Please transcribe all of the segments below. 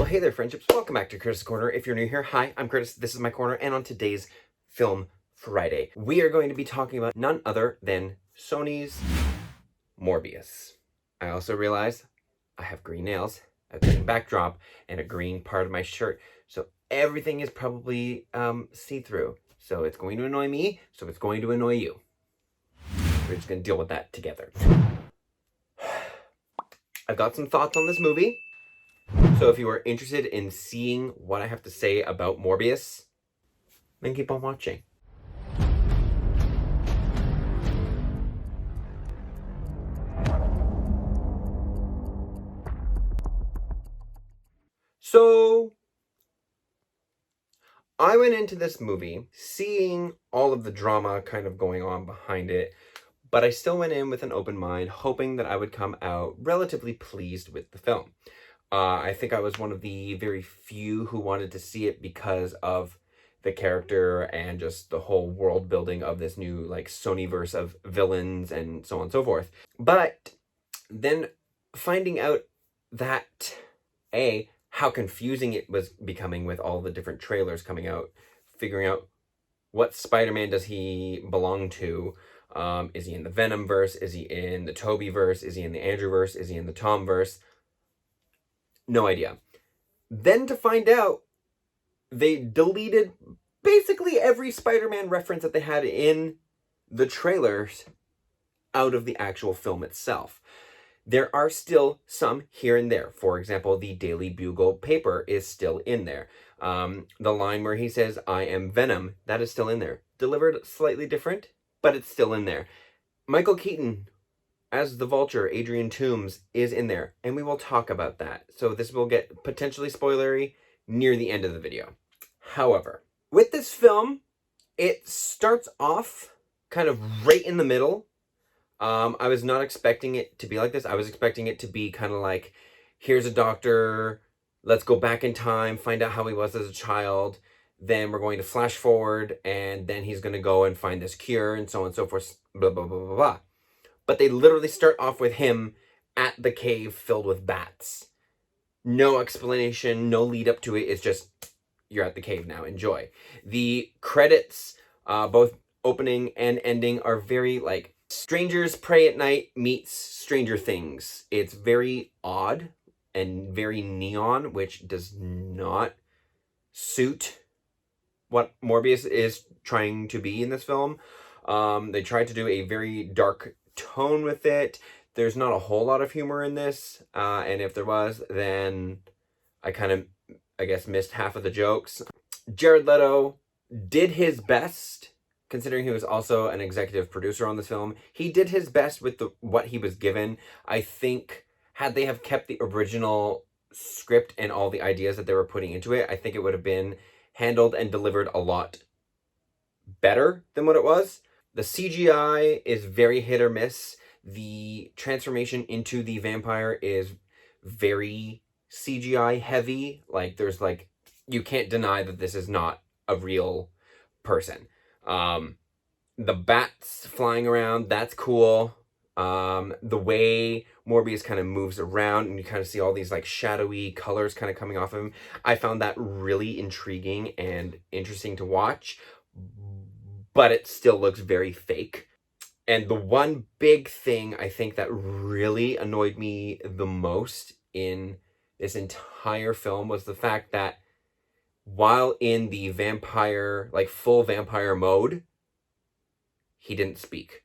Hey there, friendships. Welcome back to Curtis' Corner. If you're new here, hi, I'm Curtis. This is my corner, and on today's Film Friday, we are going to be talking about none other than Sony's Morbius. I also realize I have green nails, a green backdrop, and a green part of my shirt, so everything is probably see-through. So it's going to annoy me, so it's going to annoy you. We're just going to deal with that together. I've got some thoughts on this movie. So if you are interested in seeing what I have to say about Morbius, then keep on watching. So, I went into this movie seeing all of the drama kind of going on behind it, but I still went in with an open mind, hoping that I would come out relatively pleased with the film. I think I was one of the very few who wanted to see it because of the character and just the whole world building of this new like Sonyverse of villains and so on and so forth. But then finding out that how confusing it was becoming with all the different trailers coming out, figuring out what Spider-Man does he belong to. Is he in the Venom verse? Is he in the Tobey verse? Is he in the Andrew verse? Is he in the Tom verse? No idea. Then to find out, they deleted basically every Spider-Man reference that they had in the trailers out of the actual film itself. There are still some here and there. For example, the Daily Bugle paper is still in there. The line where he says, "I am Venom," that is still in there. Delivered slightly different, but it's still in there. Michael Keaton as the Vulture, Adrian Toomes, is in there, and we will talk about that. So this will get potentially spoilery near the end of the video. However, with this film, it starts off kind of right in the middle. I was not expecting it to be like this. I was expecting it to be kind of like, here's a doctor, let's go back in time, find out how he was as a child, then we're going to flash forward, and then he's going to go and find this cure, and so on and so forth, blah, blah, blah, blah, blah. But they literally start off with him at the cave filled with bats. No explanation, no lead up to it. It's just, you're at the cave now, enjoy. The credits, both opening and ending, are very like Strangers Pray at Night meets Stranger Things. It's very odd and very neon, which does not suit what Morbius is trying to be in this film. They tried to do a very dark tone with it. There's not a whole lot of humor in this, and if there was, then I kind of, I guess, missed half of the jokes. Jared Leto did his best, considering he was also an executive producer on this film. He did his best with what he was given. I think had they have kept the original script and all the ideas that they were putting into it, I think it would have been handled and delivered a lot better than what it was. The CGI is very hit or miss. The transformation into the vampire is very CGI heavy. Like, there's like, you can't deny that this is not a real person. The bats flying around, that's cool. The way Morbius kind of moves around and you kind of see all these like shadowy colors kind of coming off of him, I found that really intriguing and interesting to watch. But it still looks very fake. And the one big thing I think that really annoyed me the most in this entire film was the fact that while in the vampire, like full vampire mode, he didn't speak.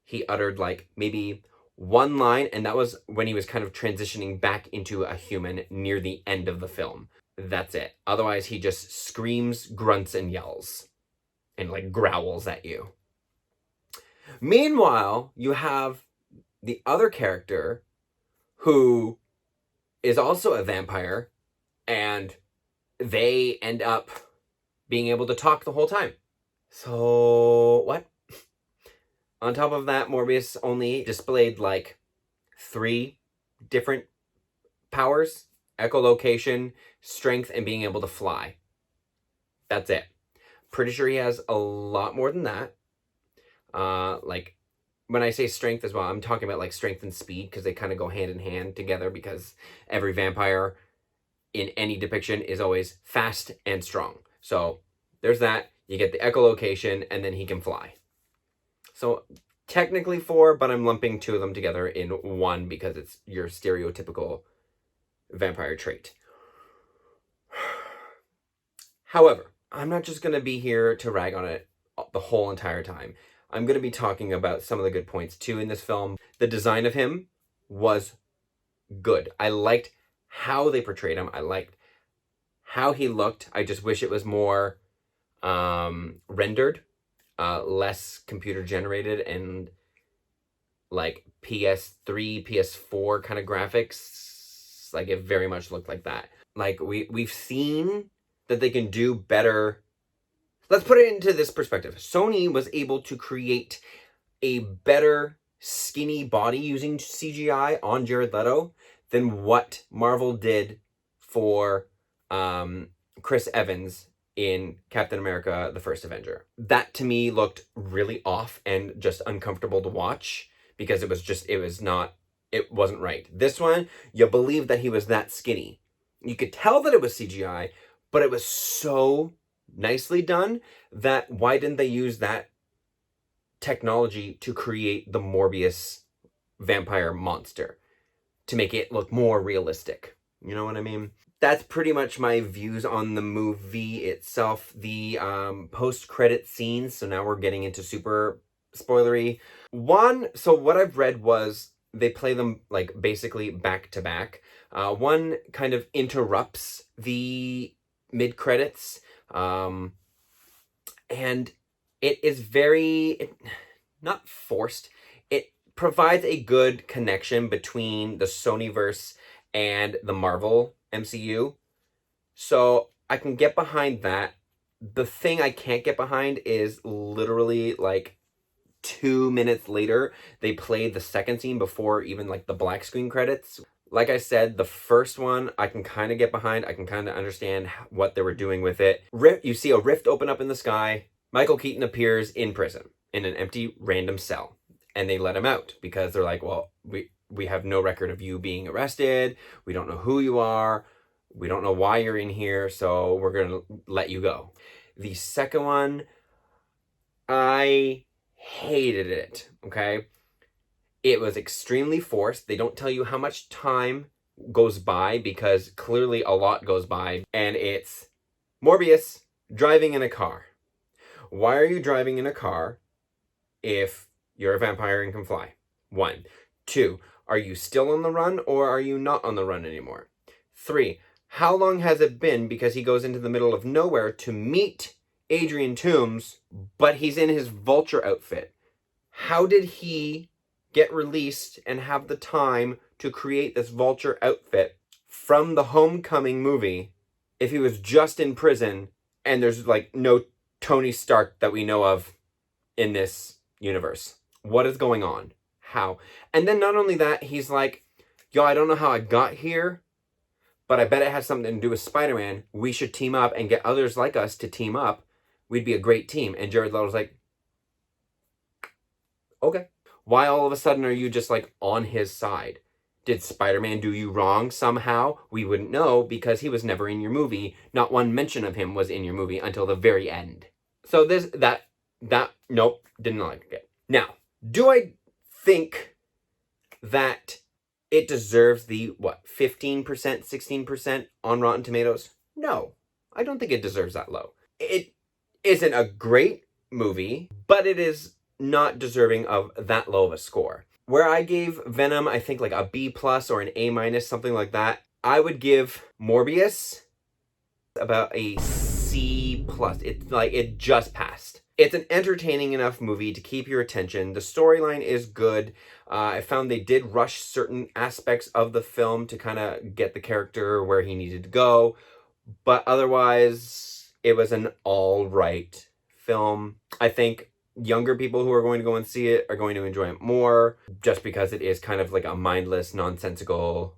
He uttered like maybe one line, and that was when he was kind of transitioning back into a human near the end of the film. That's it. Otherwise, he just screams, grunts, and yells. And like growls at you. Meanwhile, you have the other character who is also a vampire, and they end up being able to talk the whole time. So, what? On top of that, Morbius only displayed like 3 different powers: echolocation, strength, and being able to fly. That's it. Pretty sure he has a lot more than that. Like, when I say strength as well, I'm talking about like strength and speed, because they kind of go hand in hand together, because every vampire in any depiction is always fast and strong. So there's that. You get the echolocation, and then he can fly. So technically 4, but I'm lumping 2 of them together in 1 because it's your stereotypical vampire trait. However, I'm not just going to be here to rag on it the whole entire time. I'm going to be talking about some of the good points too in this film. The design of him was good. I liked how they portrayed him. I liked how he looked. I just wish it was more rendered, less computer generated, and like PS3, PS4 kind of graphics. Like it very much looked like that. Like we've seen that they can do better. Let's put it into this perspective. Sony was able to create a better skinny body using CGI on Jared Leto than what Marvel did for Chris Evans in Captain America: The First Avenger. That to me looked really off and just uncomfortable to watch because it wasn't right. This one, you believe that he was that skinny. You could tell that it was CGI, but it was so nicely done that why didn't they use that technology to create the Morbius vampire monster to make it look more realistic? You know what I mean? That's pretty much my views on the movie itself. The post-credit scenes, so now we're getting into super spoilery. So what I've read was they play them like basically back to back. One kind of interrupts the mid-credits, and it is not forced. It provides a good connection between the Sonyverse and the Marvel MCU. So I can get behind that. The thing I can't get behind is literally like 2 minutes later, they played the second scene before even like the black screen credits. Like I said, the first one I can kind of get behind. I can kind of understand what they were doing with it. You see a rift open up in the sky. Michael Keaton appears in prison in an empty random cell, and they let him out because they're like, well, we have no record of you being arrested. We don't know who you are. We don't know why you're in here, so we're going to let you go. The second one, I hated it, okay? It was extremely forced. They don't tell you how much time goes by because clearly a lot goes by. And it's Morbius driving in a car. Why are you driving in a car if you're a vampire and can fly? 1. 2, are you still on the run or are you not on the run anymore? 3, how long has it been, because he goes into the middle of nowhere to meet Adrian Toomes, but he's in his vulture outfit. How did he get released and have the time to create this vulture outfit from the Homecoming movie if he was just in prison and there's like no Tony Stark that we know of in this universe? What is going on? How? And then not only that, he's like, yo, I don't know how I got here, but I bet it has something to do with Spider-Man. We should team up and get others like us to team up. We'd be a great team. And Jared Leto's like, okay. Why all of a sudden are you just like on his side? Did Spider-Man do you wrong somehow? We wouldn't know because he was never in your movie. Not one mention of him was in your movie until the very end. So nope, didn't like it. Now, do I think that it deserves the, 15%, 16% on Rotten Tomatoes? No, I don't think it deserves that low. It isn't a great movie, but it is not deserving of that low of a score. Where I gave Venom, I think like a B+ or an A-, something like that, I would give Morbius about a C+. It's like it just passed. It's an entertaining enough movie to keep your attention. The storyline is good. I found they did rush certain aspects of the film to kind of get the character where he needed to go. But otherwise, it was an all right film. I think younger people who are going to go and see it are going to enjoy it more just because it is kind of like a mindless, nonsensical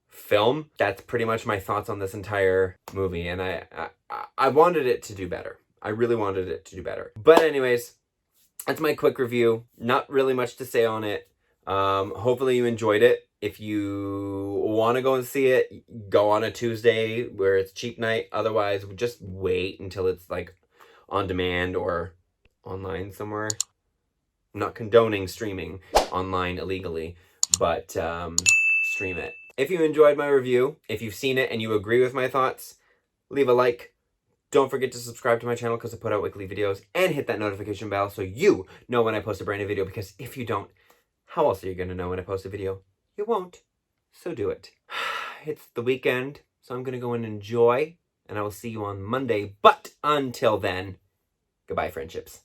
film. That's pretty much my thoughts on this entire movie. And I wanted it to do better. I really wanted it to do better. But anyways, that's my quick review. Not really much to say on it. Hopefully you enjoyed it. If you want to go and see it, go on a Tuesday where it's cheap night. Otherwise, just wait until it's like on demand or online somewhere. I'm not condoning streaming online illegally, but stream it. If you enjoyed my review, if you've seen it and you agree with my thoughts, leave a like. Don't forget to subscribe to my channel because I put out weekly videos, and hit that notification bell so you know when I post a brand new video, because if you don't, how else are you going to know when I post a video? You won't. So do it. It's the weekend, so I'm going to go and enjoy, and I will see you on Monday. But until then, goodbye, friendships.